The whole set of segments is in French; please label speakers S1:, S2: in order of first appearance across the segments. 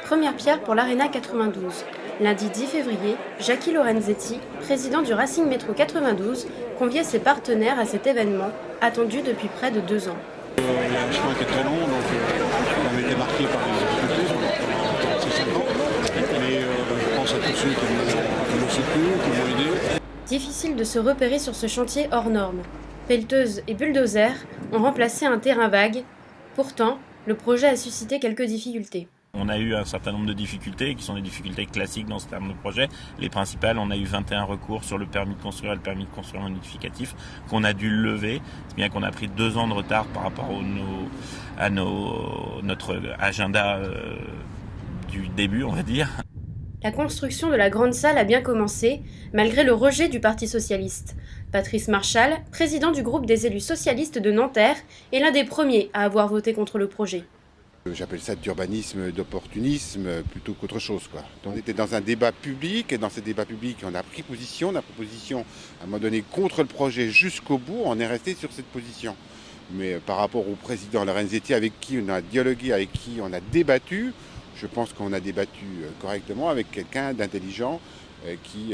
S1: Première pierre pour l'Arena 92. Lundi 10 février, Jackie Lorenzetti, président du Racing Métro 92, conviait ses partenaires à cet événement, attendu depuis près de 2 ans.
S2: Le chemin était très long, donc on a été marqué par les difficultés pendant ces 5 ans. Mais je pense à tous ceux qui m'ont soutenu, qui m'ont aidé.
S1: Difficile de se repérer sur ce chantier hors norme. Pelleteuses et bulldozers ont remplacé un terrain vague. Pourtant, le projet a suscité quelques difficultés.
S3: On a eu un certain nombre de difficultés qui sont des difficultés classiques dans ce terme de projet. Les principales, on a eu 21 recours sur le permis de construire et le permis de construire modificatif qu'on a dû lever. C'est bien qu'on a pris 2 ans de retard par rapport à notre agenda du début, on va dire.
S1: La construction de la grande salle a bien commencé, malgré le rejet du Parti socialiste. Patrice Marchal, président du groupe des élus socialistes de Nanterre, est l'un des premiers à avoir voté contre le projet.
S4: J'appelle ça d'urbanisme, d'opportunisme, plutôt qu'autre chose, quoi. On était dans un débat public, et dans ce débat public, on a pris position, à un moment donné contre le projet jusqu'au bout, on est resté sur cette position. Mais par rapport au président Lorenzetti, avec qui on a dialogué, avec qui on a débattu, je pense qu'on a débattu correctement avec quelqu'un d'intelligent qui,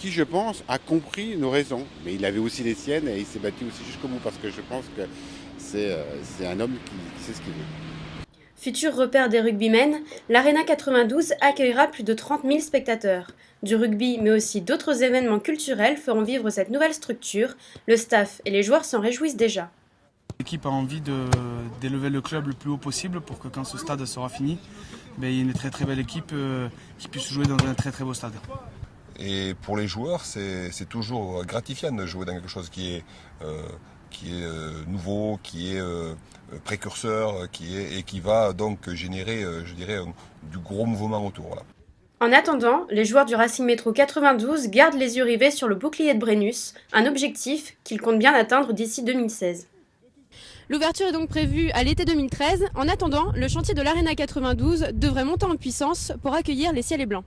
S4: je pense, a compris nos raisons. Mais il avait aussi les siennes et il s'est battu aussi jusqu'au bout parce que je pense que c'est un homme qui sait ce qu'il veut.
S1: Futur repère des rugbymen, l'Arena 92 accueillera plus de 30 000 spectateurs. Du rugby, mais aussi d'autres événements culturels feront vivre cette nouvelle structure. Le staff et les joueurs s'en réjouissent déjà.
S5: L'équipe a envie d'élever le club le plus haut possible pour que quand ce stade sera fini, il y ait une très très belle équipe qui puisse jouer dans un très très beau stade.
S6: Et pour les joueurs, c'est toujours gratifiant de jouer dans quelque chose qui est nouveau, qui est précurseur, et qui va donc générer, je dirais, du gros mouvement autour. Voilà.
S1: En attendant, les joueurs du Racing Métro 92 gardent les yeux rivés sur le bouclier de Brennus, un objectif qu'ils comptent bien atteindre d'ici 2016. L'ouverture est donc prévue à l'été 2013. En attendant, le chantier de l'Arena 92 devrait monter en puissance pour accueillir les Ciels et Blancs.